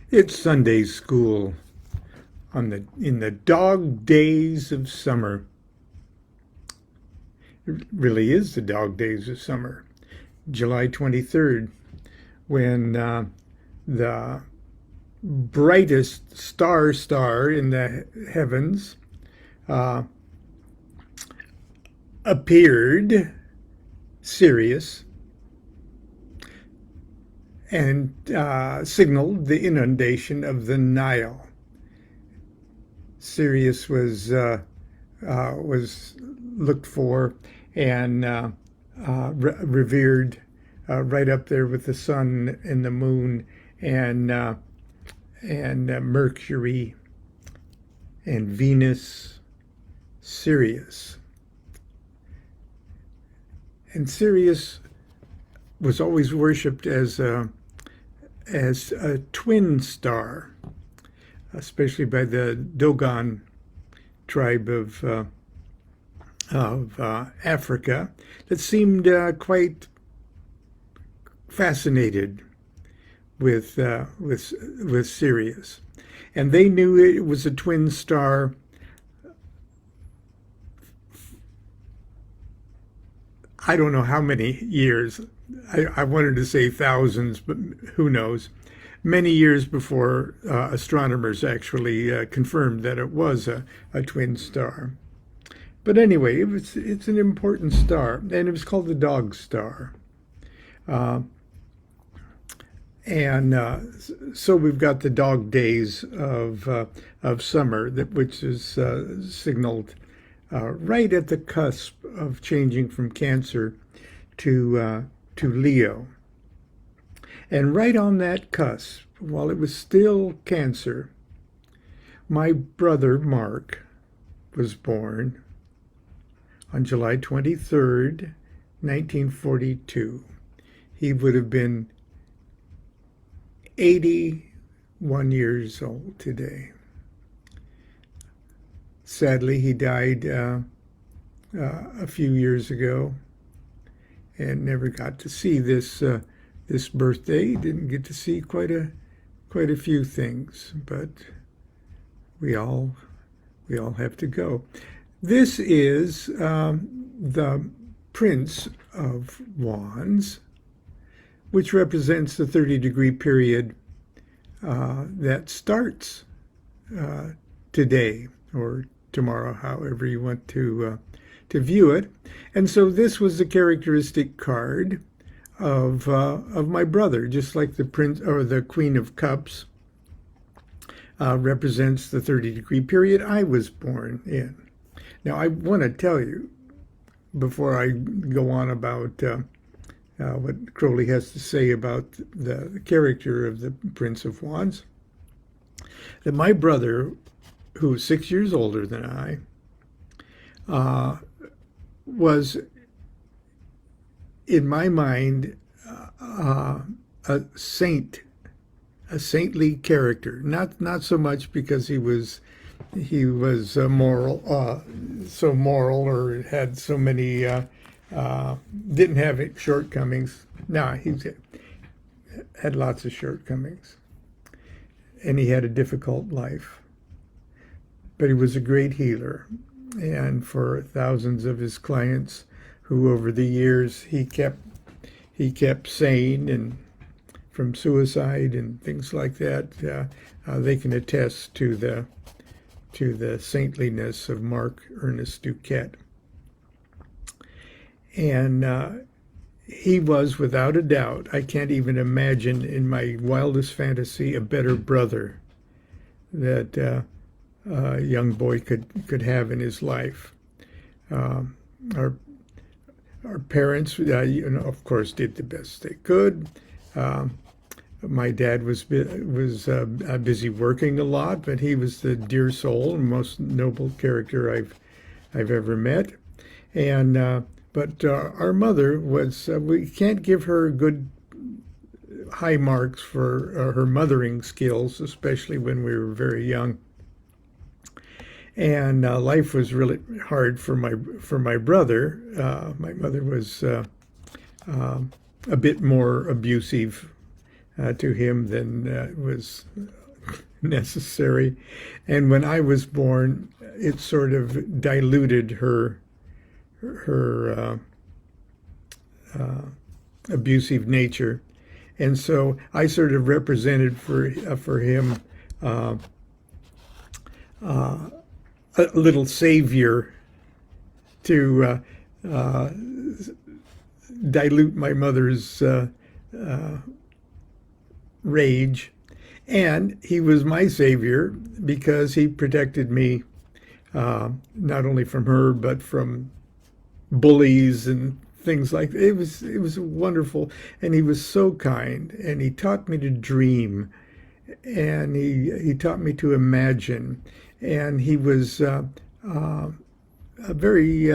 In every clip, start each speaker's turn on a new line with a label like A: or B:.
A: It's Sunday school in the dog days of summer. It really is the dog days of summer. July 23rd, when the brightest star in the heavens uh, appeared, Sirius, and signaled the inundation of the Nile. Sirius was looked for and revered, right up there with the sun and the moon and Mercury and Venus. Sirius. And Sirius was always worshipped as a twin star, especially by the Dogon tribe of Africa, that seemed quite fascinated with Sirius, and they knew it was a twin star. I don't know how many years. I wanted to say thousands, but who knows? Many years before astronomers actually confirmed that it was a twin star. But anyway, it's an important star, and it was called the Dog Star. Uh, and so we've got the dog days of summer, which is signaled right at the cusp of changing from Cancer to Leo. And right on that cusp, while it was still Cancer, my brother Mark was born on July 23rd, 1942. He would have been 81 years old today. Sadly, he died a few years ago and never got to see this birthday. He didn't get to see quite a few things, but we all have to go. This is the Prince of Wands, which represents the 30-degree period that starts today or tomorrow, however you want to view it. And so this was the characteristic card of my brother, just like the Prince or the Queen of Cups represents the 30-degree period I was born in. Now, I want to tell you, before I go on about what Crowley has to say about the character of the Prince of Wands, that my brother, who was 6 years older than I, was, in my mind, a saintly character. Not so much because he was moral, so moral, or had so many, didn't have shortcomings. No, he had lots of shortcomings, and he had a difficult life. But he was a great healer, and for thousands of his clients, who over the years he kept sane and from suicide and things like that, they can attest to the saintliness of Mark Ernest DuQuette. And he was, without a doubt, I can't even imagine in my wildest fantasy a better brother that a young boy could have in his life. Our parents, of course, did the best they could. My dad was busy working a lot, but he was the dear soul and most noble character I've ever met. And but our mother was, we can't give her good high marks for her mothering skills, especially when we were very young. And life was really hard for my brother. My mother was a bit more abusive to him than was necessary. And when I was born, it sort of diluted her abusive nature. And so I sort of represented for him a little savior to dilute my mother's rage. And he was my savior because he protected me not only from her, but from bullies and things like that. It was wonderful. And he was so kind. And he taught me to dream. And he taught me to imagine. And he was a very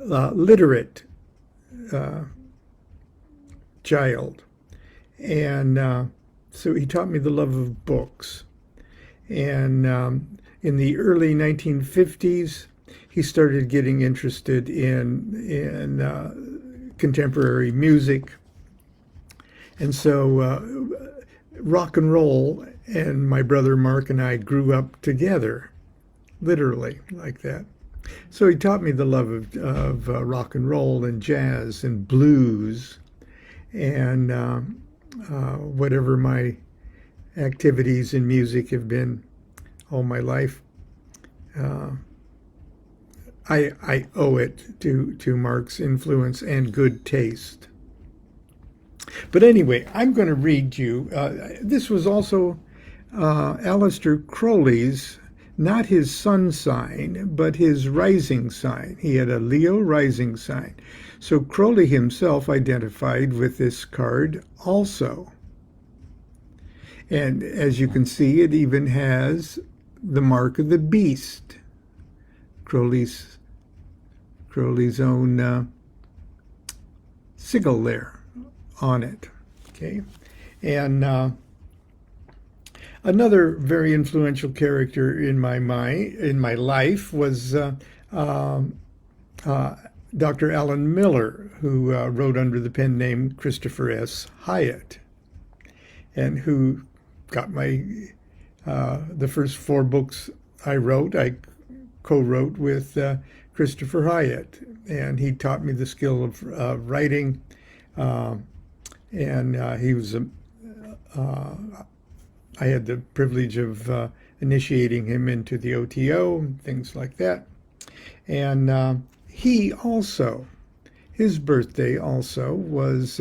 A: literate child. And so he taught me the love of books. And in the early 1950s, he started getting interested in contemporary music. And so rock and roll, and my brother Mark and I grew up together, literally like that. So he taught me the love of rock and roll and jazz and blues and whatever my activities in music have been all my life. I owe it to Mark's influence and good taste. But anyway, I'm going to read you. This was also Aleister Crowley's, not his sun sign, but his rising sign. He had a Leo rising sign. So Crowley himself identified with this card also. And as you can see, it even has the mark of the beast, Crowley's own sigil there on it. Okay, and another very influential character in my life was Dr. Alan Miller, who wrote under the pen name Christopher S. Hyatt, and who got my the first 4 books I co-wrote with Christopher Hyatt, and he taught me the skill of writing, and he was I had the privilege of initiating him into the OTO and things like that. And he also, his birthday also was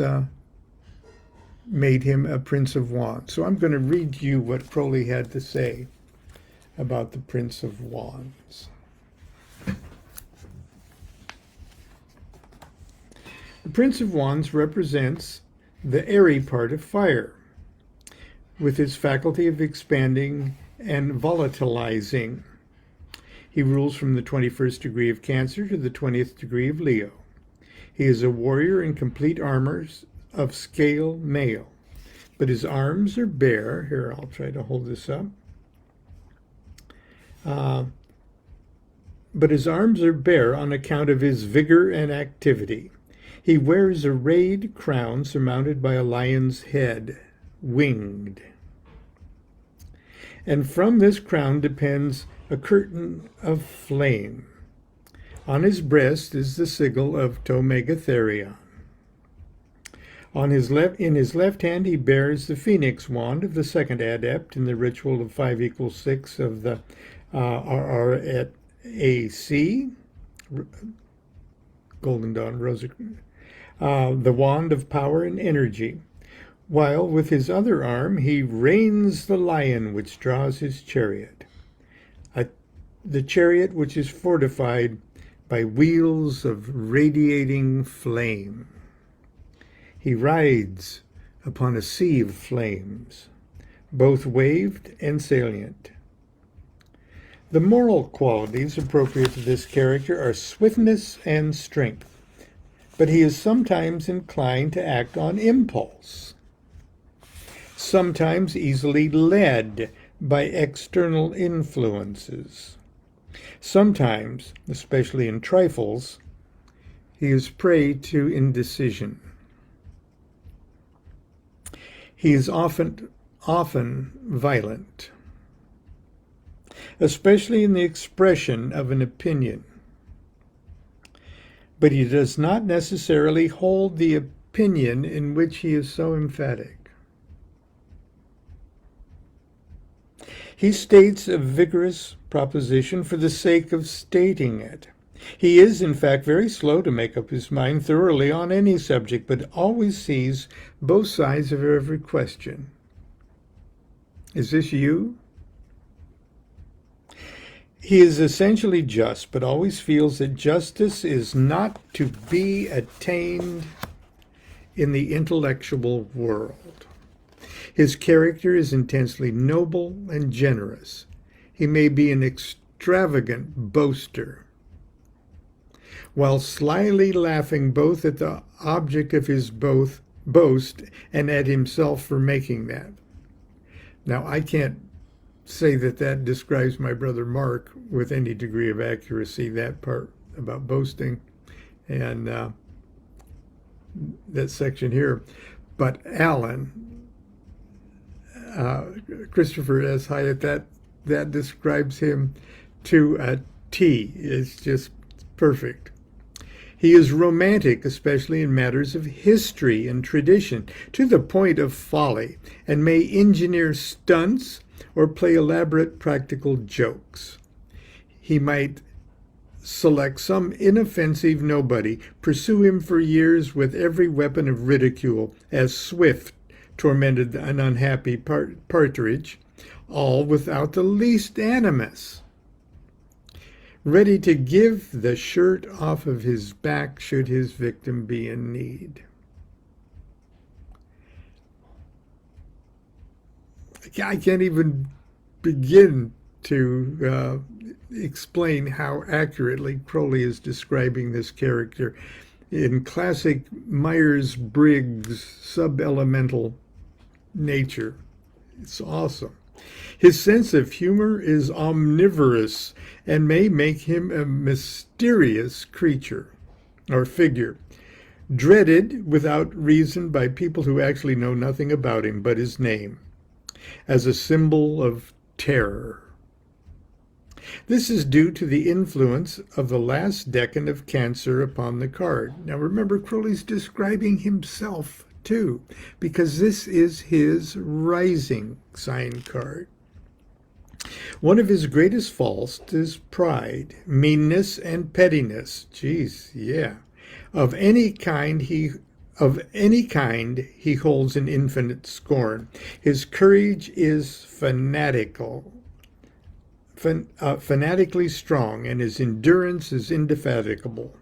A: made him a Prince of Wands. So I'm going to read you what Crowley had to say about the Prince of Wands. The Prince of Wands represents the airy part of fire, with his faculty of expanding and volatilizing. He rules from the 21st degree of Cancer to the 20th degree of Leo. He is a warrior in complete armor of scale male, but his arms are bare. Here, I'll try to hold this up. But his arms are bare on account of his vigor and activity. He wears a rayed crown surmounted by a lion's head, winged. And from this crown depends a curtain of flame. On his breast is the sigil of Tomegatherion. In his left hand he bears the Phoenix wand of the second adept in the ritual of 5 = 6 of the RRAC, Golden Dawn Rosicrucian, the wand of power and energy, while with his other arm he reins the lion which draws his chariot, the chariot which is fortified by wheels of radiating flame. He rides upon a sea of flames, both waved and salient. The moral qualities appropriate to this character are swiftness and strength, but he is sometimes inclined to act on impulse, sometimes easily led by external influences. Sometimes, especially in trifles, he is prey to indecision. He is often violent, especially in the expression of an opinion. But he does not necessarily hold the opinion in which he is so emphatic. He states a vigorous proposition for the sake of stating it. He is, in fact, very slow to make up his mind thoroughly on any subject, but always sees both sides of every question. Is this you? He is essentially just, but always feels that justice is not to be attained in the intellectual world. His character is intensely noble and generous. He may be an extravagant boaster, while slyly laughing both at the object of his boast and at himself for making that. Now, I can't say that that describes my brother Mark with any degree of accuracy, that part about boasting and that section here. But Alan, Christopher S. Hyatt, that describes him to a T. It's just perfect. He is romantic, especially in matters of history and tradition, to the point of folly, and may engineer stunts or play elaborate practical jokes. He might select some inoffensive nobody, pursue him for years with every weapon of ridicule, as Swift tormented an unhappy partridge, all without the least animus, ready to give the shirt off of his back should his victim be in need. I can't even begin to explain how accurately Crowley is describing this character in classic Myers-Briggs sub-elemental nature. It's awesome. His sense of humor is omnivorous and may make him a mysterious creature or figure, dreaded without reason by people who actually know nothing about him but his name, as a symbol of terror. This is due to the influence of the last decan of Cancer upon the card. Now remember, Crowley's describing himself too, because this is his rising sign card. One of his greatest faults is pride, meanness, and pettiness. Geez, yeah. Of any kind he holds in infinite scorn. His courage is fanatically strong, and his endurance is indefatigable.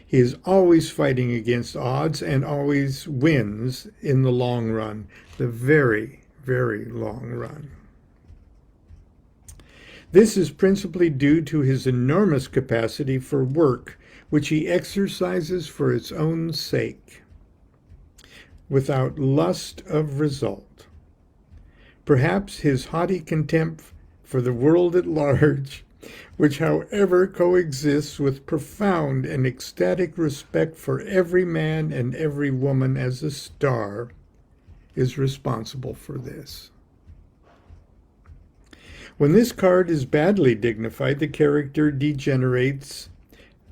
A: He is always fighting against odds and always wins in the long run, the very, very long run. This is principally due to his enormous capacity for work, which he exercises for its own sake, without lust of result. Perhaps his haughty contempt for the world at large, which however coexists with profound and ecstatic respect for every man and every woman as a star, is responsible for this. When this card is badly dignified, the character degenerates.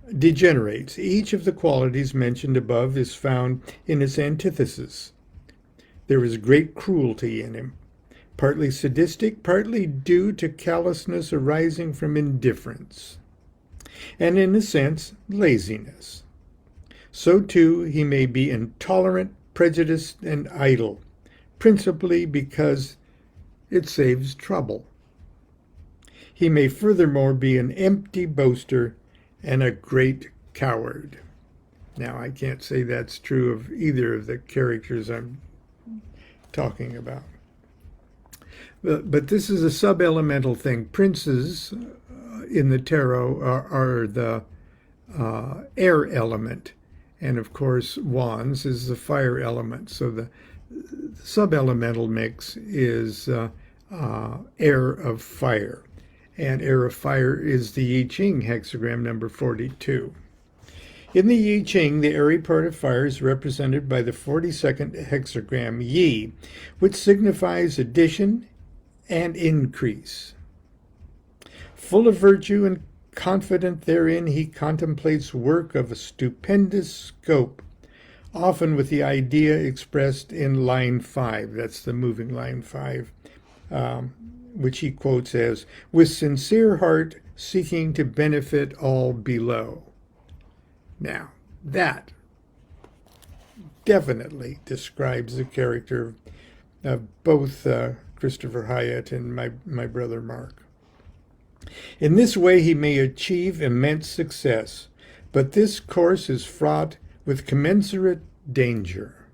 A: Each of the qualities mentioned above is found in its antithesis. There is great cruelty in him, partly sadistic, partly due to callousness arising from indifference, and in a sense, laziness. So too he may be intolerant, prejudiced, and idle, principally because it saves trouble. He may furthermore be an empty boaster and a great coward. Now, I can't say that's true of either of the characters I'm talking about. But this is a sub-elemental thing. Princes in the tarot are the air element. And of course, wands is the fire element. So the sub-elemental mix is air of fire. And air of fire is the I Ching hexagram number 42. In the I Ching, the airy part of fire is represented by the 42nd hexagram Yi, which signifies addition and increase. Full of virtue and confident therein, he contemplates work of a stupendous scope, often with the idea expressed in line 5. That's the moving line 5, which he quotes as, with sincere heart seeking to benefit all below. Now, that definitely describes the character of both Christopher Hyatt and my brother Mark. In this way, he may achieve immense success, but this course is fraught with commensurate danger.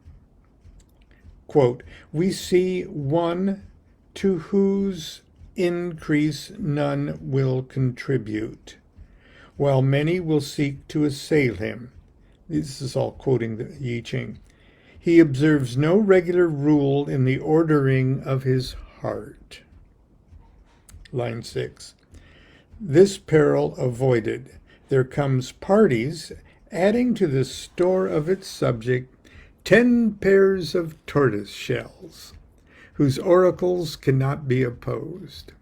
A: Quote, we see one to whose increase none will contribute, while many will seek to assail him. This is all quoting the I Ching. He observes no regular rule in the ordering of his heart. Line 6. This peril avoided, there comes parties, adding to the store of its subject 10 pairs of tortoise shells, whose oracles cannot be opposed.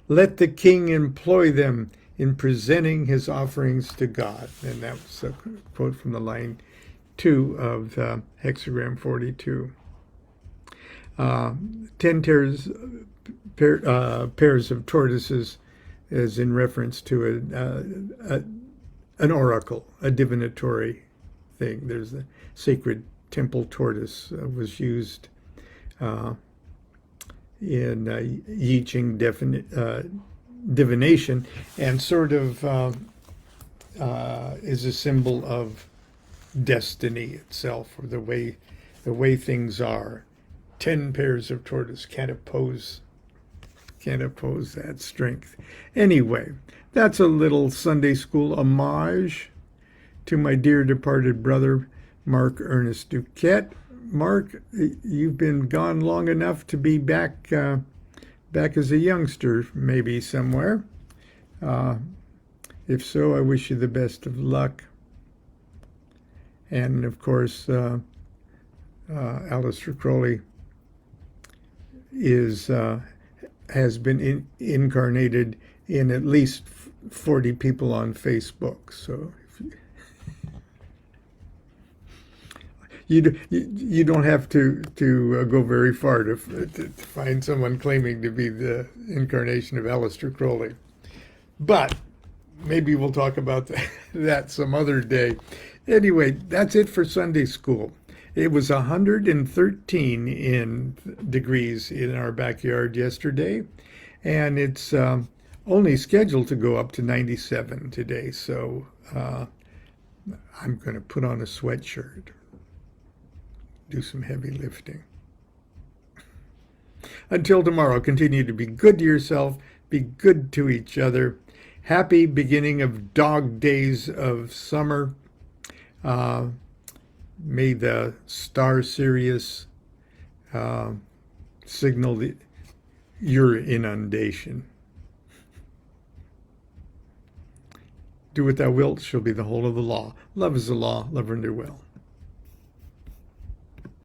A: Let the king employ them in presenting his offerings to God. And that was a quote from the line 2 of hexagram 42. 10 pairs of tortoises is in reference to an oracle, a divinatory thing. There's the sacred temple tortoise was used in I Ching divination, and sort of is a symbol of destiny itself, or the way things are. 10 pairs of tortoise can't oppose that strength. Anyway, that's a little Sunday school homage to my dear departed brother, Mark Ernest DuQuette. Mark, you've been gone long enough to be back as a youngster, maybe somewhere. If so, I wish you the best of luck. And of course, Aleister Crowley has been incarnated in at least 40 people on Facebook. So you don't have to go very far to find someone claiming to be the incarnation of Aleister Crowley. But maybe we'll talk about that some other day. Anyway, that's it for Sunday school. It was 113 degrees in our backyard yesterday, and it's only scheduled to go up to 97 today. So I'm going to put on a sweatshirt, do some heavy lifting. Until tomorrow, continue to be good to yourself, be good to each other. Happy beginning of dog days of summer. May the star Sirius signal your inundation. Do what thou wilt shall be the whole of the law. Love is the law, love her and do well.